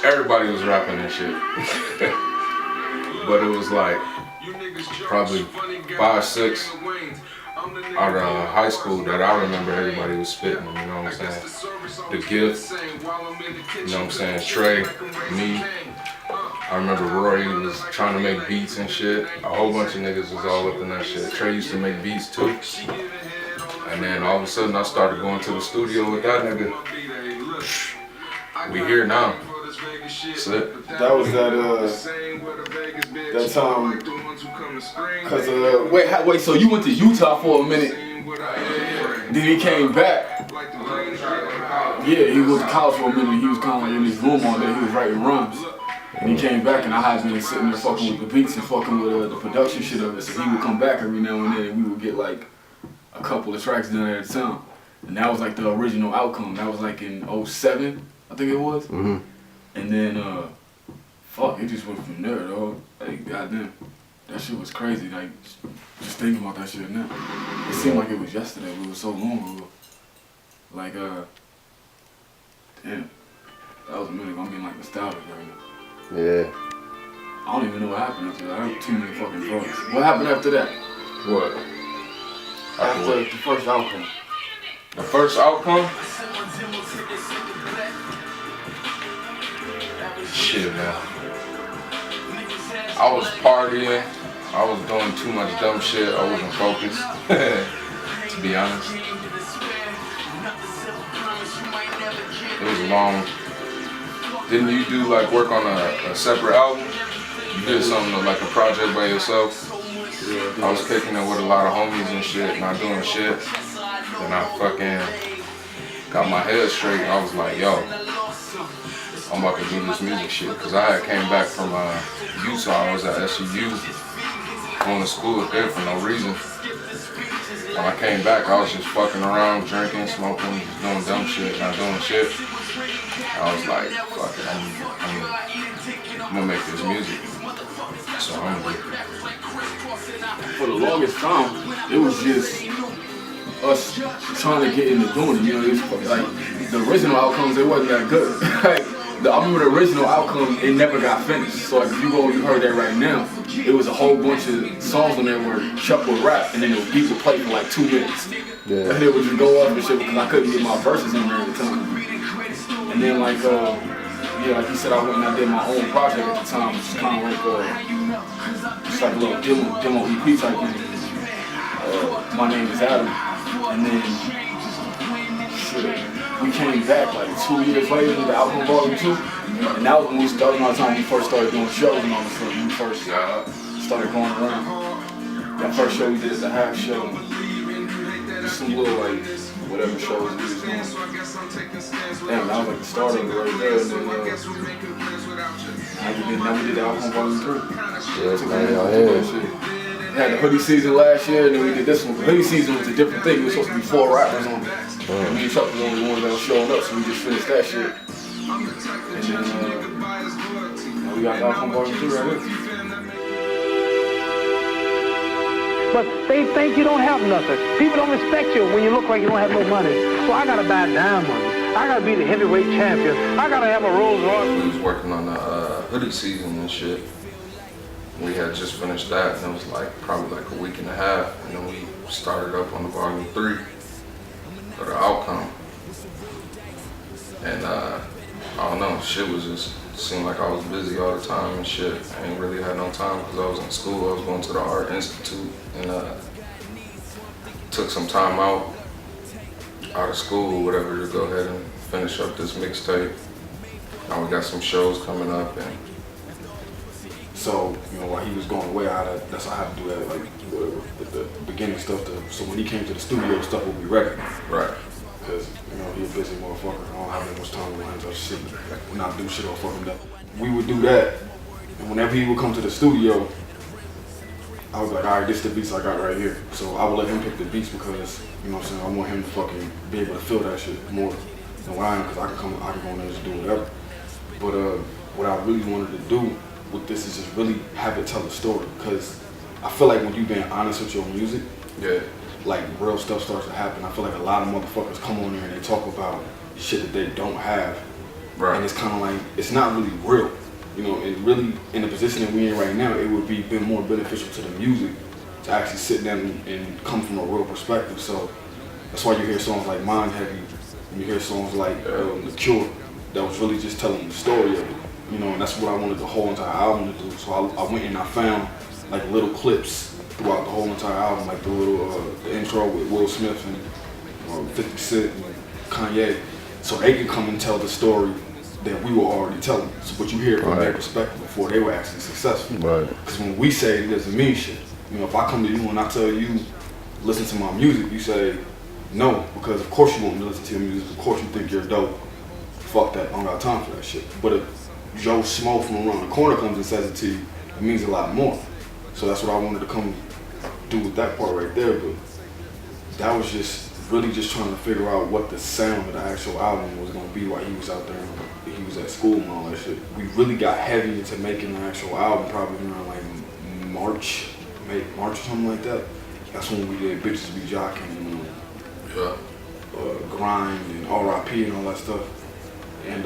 everybody was rapping and shit. But it was like probably 5, 6 out of high school that I remember everybody was spitting, you know what I'm saying? The Gift, you know what I'm saying? Trey, me. I remember Rory was trying to make beats and shit. A whole bunch of niggas was all up in that shit. Trey used to make beats too. And then all of a sudden I started going to the studio with that nigga. We here now. That's it. That was that time. Cause wait, so you went to Utah for a minute, then he came back. Yeah, he was to college for a minute. He was kind of like in his room all day. He was writing rhymes. And he came back, and I had been sitting there fucking with the beats and fucking with the production shit of it. So he would come back every now and then, and we would get like a couple of tracks done at a time. And that was like the original outcome. That was like in 07, I think it was. Mm-hmm. And then, fuck, it just went from there, though. Like, goddamn, that shit was crazy. Like, just thinking about that shit now. It seemed like it was yesterday, but it was so long ago. Like, damn, that was a minute ago. I'm getting like nostalgic right now. Yeah. I don't even know what happened after that. I had too many fucking drugs. What happened after that? What? After the first outcome. The first outcome? Shit, man. I was partying. I was doing too much dumb shit. I wasn't focused, to be honest. It was long. Didn't you do like work on a separate album? You did something like a project by yourself? I was kicking it with a lot of homies and shit, not doing shit. Then I fucking got my head straight and I was like, yo, I'm about to do this music shit. Cause I had came back from Utah. I was at SUU, going to school up there for no reason. When I came back, I was just fucking around, drinking, smoking, just doing dumb shit, not doing shit. I was like, fuck it, I'm gonna make this music. So I'm gonna do it. For the longest time, it was just us trying to get into doing it. You know, it was like the original outcomes, it wasn't that good. Like, I remember the original outcome, it never got finished. So like, if you go and you heard that right now, it was a whole bunch of songs on there where Chuck would rap and then the beat would play for like 2 minutes. Yeah. And it would just go off and shit because I couldn't get my verses in there at the time. And then like, yeah, like you said, I went and I did my own project at the time, which is kind of like, just like a little demo EP type thing. My name is Adam. And then, shit, we came back like 2 years later with the album Volume 2. And that was when we started, my time we first started doing shows and all of a sudden we first started going around. That first show we did at the half show. Just some little like, whatever shows we was doing. Damn, that was like the start of it right there. And then, now we did the album Volume 3. Yeah, man, y'all here. We had the hoodie season last year, and then we did this one. The hoodie season was a different thing. It was supposed to be 4 rappers on it. And me and Chuck was the only ones that was showing up, so we just finished that shit. And then now we got the album Volume 3 right here. But they think you don't have nothing. People don't respect you when you look like you don't have no money. So I gotta buy diamonds. I gotta be the heavyweight champion. I gotta have a Rolls Royce. We was working on the hoodie season and shit. We had just finished that, and it was like probably like a week and a half, and then we started up on the Volume 3 for the outcome. And I don't know, shit was just seemed like I was busy all the time and shit. I ain't really had no time because I was in school. I was going to the Art Institute and took some time out of school or whatever to go ahead and finish up this mixtape. Now we got some shows coming up and so, you know, while he was going away, that's how I had to do that, like, whatever, the beginning stuff. So when he came to the studio, stuff would be ready. right. Because, you know, he's a busy motherfucker. I don't have that much time to learn to shit, like, not do shit or fucking that. We would do that, and whenever he would come to the studio, I was like, all right, this is the beats I got right here. So I would let him pick the beats because, you know what I'm saying, I want him to fucking be able to feel that shit more than what I am, because I can go in there and just do whatever. But what I really wanted to do with this is just really have it tell a story, because I feel like when you being honest with your music, Yeah. like real stuff starts to happen. I feel like a lot of motherfuckers come on there and they talk about shit that they don't have, Right. And it's kind of like, it's not really real. You know, and really, in the position that we're in right now, it would be more beneficial to the music to actually sit down and come from a real perspective. So that's why you hear songs like Mind Heavy, and you hear songs like The Cure, that was really just telling the story of it. You know, and that's what I wanted the whole entire album to do. So I went and I found like little clips throughout the whole entire album, like the little the intro with Will Smith and 50 Cent and Kanye, so they could come and tell the story that we were already telling. So, but you hear it from their perspective before they were actually successful. Right. Because when we say it doesn't mean shit. You know, if I come to you and I tell you, listen to my music, you say no, because of course you want me to listen to your music. Of course you think you're dope. Fuck that, I don't got time for that shit. But if Joe Smo from around the corner comes and says it to you, it means a lot more. So that's what I wanted to come do with that part right there. But that was just really just trying to figure out what the sound of the actual album was gonna be while he was out there, he was at school and all that shit. We really got heavy into making the actual album probably around like March or something like that. That's when we did Bitches Be Jockin' and Grind and R.I.P. and all that stuff. And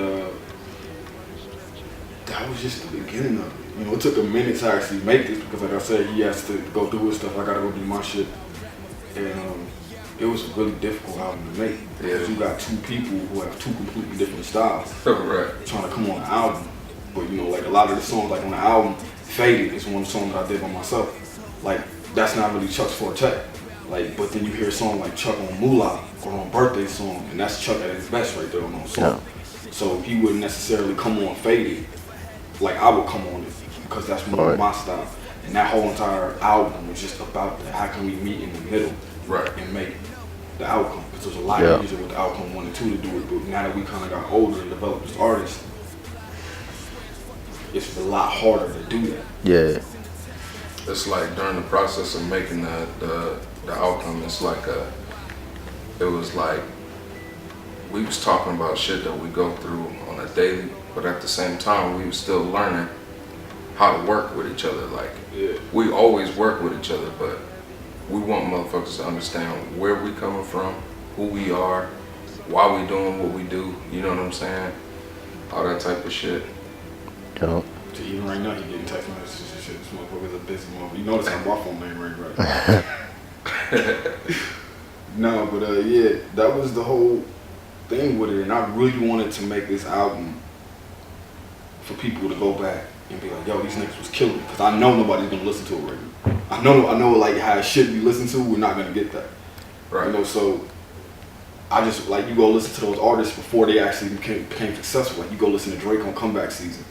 that was just the beginning of it. You know, it took a minute to actually make this because, like I said, he has to go do his stuff. I gotta go do my shit. And it was a really difficult album to make. Because you got two people who have two completely different styles. Right. Trying to come on the album. But, you know, like a lot of the songs, like on the album, Faded is one song that I did by myself. Like, that's not really Chuck's forte. Like, but then you hear a song like Chuck on Moolah or on Birthday Song, and that's Chuck at his best right there on those songs. Yeah. So he wouldn't necessarily come on Faded like I would come on it, because that's more my style. And that whole entire album was just about that. How can we meet in the middle and make the outcome? Because there's a lot easier with the outcome 1 and 2 to do it, but now that we kind of got older and developed as artists, it's a lot harder to do that. Yeah. It's like during the process of making the outcome, it's like it was like we was talking about shit that we go through on a daily, but at the same time we was still learning how to work with each other. Like we always work with each other, but we want motherfuckers to understand where we coming from, who we are, why we doing what we do. You know what I'm saying? All that type of shit. Yeah. So even right now, he getting text messages and shit. This motherfucker's a busy motherfucker. You notice how my phone name right? No, but yeah, that was the whole thing with it, and I really wanted to make this album for people to go back and be like, yo, these niggas was killing it, because I know nobody's gonna listen to it right now. I know like how it should be listened to, we're not gonna get that. Right. You know, so I just, like, you go listen to those artists before they actually became successful. Like, you go listen to Drake on Comeback Season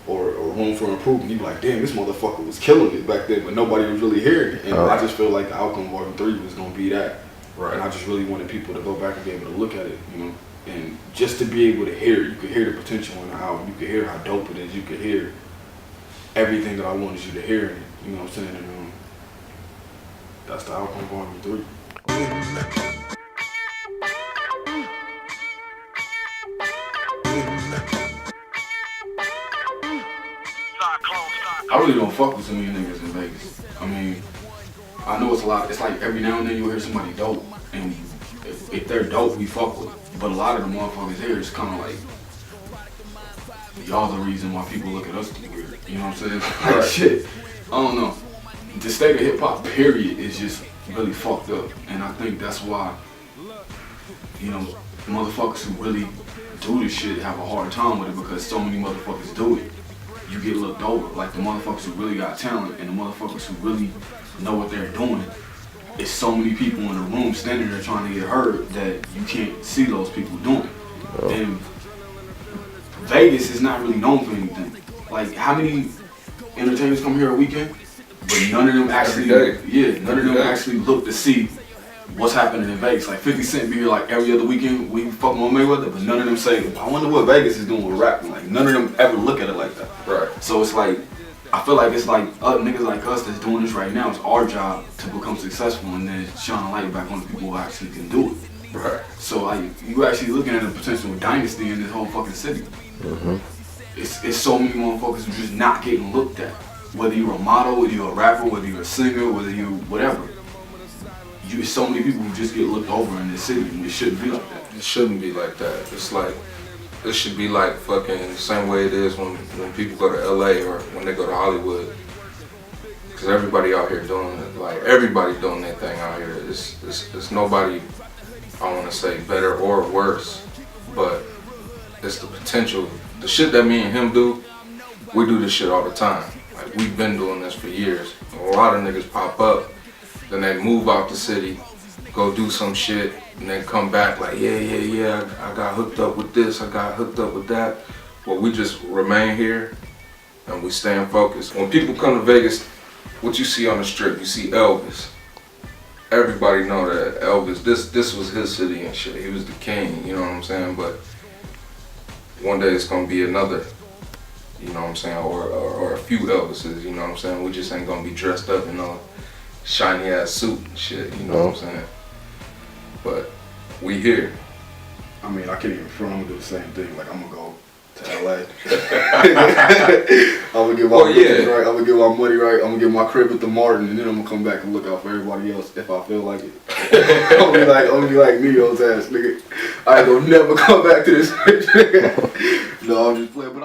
or Room for Improvement, you be like, damn, this motherfucker was killing it back then, but nobody was really hearing it. And I just feel like the outcome of Volume 3 was gonna be that. Right. And I just really wanted people to go back and be able to look at it, you know, and just to be able to hear it. You could hear the potential in the album. You could hear how dope it is. You could hear everything that I wanted you to hear in it. You know what I'm saying? And that's the outcome of Volume 3. I really don't fuck with too many niggas in Vegas. I mean, I know it's a lot. It's like every now and then you'll hear somebody dope, and if they're dope, we fuck with. But a lot of the motherfuckers here is kind of like, y'all the reason why people look at us weird. You know what I'm saying? Like shit. I don't know. The state of hip hop, period, is just really fucked up, and I think that's why, you know, motherfuckers who really do this shit have a hard time with it, because so many motherfuckers do it. You get looked over. Like the motherfuckers who really got talent and the motherfuckers who really know what they're doing. It's so many people in the room standing there trying to get heard that you can't see those people doing it. Oh. And Vegas is not really known for anything. Like, how many entertainers come here a weekend? But none of them actually, none of them actually look to see what's happening in Vegas. Like 50 Cent be here like every other weekend, we fucking on Mayweather, but none of them say, I wonder what Vegas is doing with rapping. Like, none of them ever look at it like that. Right. So it's like, I feel like it's like niggas like us that's doing this right now. It's our job to become successful and then shine a light back on the people who actually can do it. Right. So like, you actually looking at a potential dynasty in this whole fucking city. Mm-hmm. It's so many motherfuckers who just not getting looked at. Whether you're a model, whether you're a rapper, whether you're a singer, whether you whatever. So many people who just get looked over in this city, and it shouldn't be like that. It shouldn't be like that. It's like it should be like fucking the same way it is when people go to LA or when they go to Hollywood. Cause everybody out here doing it, like everybody doing their thing out here. It's nobody, I wanna say better or worse, but it's the potential. The shit that me and him do, we do this shit all the time. Like we've been doing this for years. A lot of niggas pop up, then they move out the city, go do some shit, and then come back like, yeah, I got hooked up with this, I got hooked up with that. Well, we just remain here and we stay focused. When people come to Vegas, what you see on the strip, you see Elvis. Everybody know that Elvis, this was his city and shit. He was the king, you know what I'm saying? But one day it's gonna be another, you know what I'm saying? Or a few Elvises, you know what I'm saying? We just ain't gonna be dressed up in a shiny ass suit and shit, you know what I'm saying? But we here. I mean, I can't even front. I'm gonna do the same thing. Like I'm gonna go to LA. I'm gonna get my right. I'm gonna get my money right. I'm gonna get my crib at the Martin, and then I'm gonna come back and look out for everybody else if I feel like it. I'm gonna be like Neo's ass nigga. I ain't gonna never come back to this bitch, nigga. No, I'm just playing. But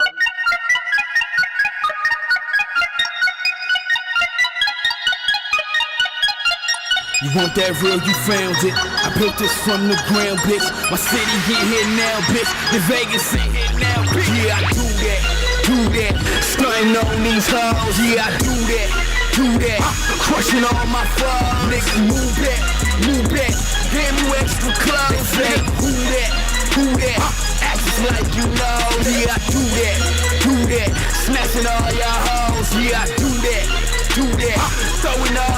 you want that real, you found it. I built this from the ground, bitch. My city get here now, bitch. The Vegas ain't here now, bitch. Yeah, I do that. Stunting on these hoes. Yeah, I do that. Crushing all my foes. Niggas move back. Damn, you extra close, nigga. Who that? Actions like you know. Yeah, I do that. Snatching all y'all hoes. Yeah, I do that. Throwing all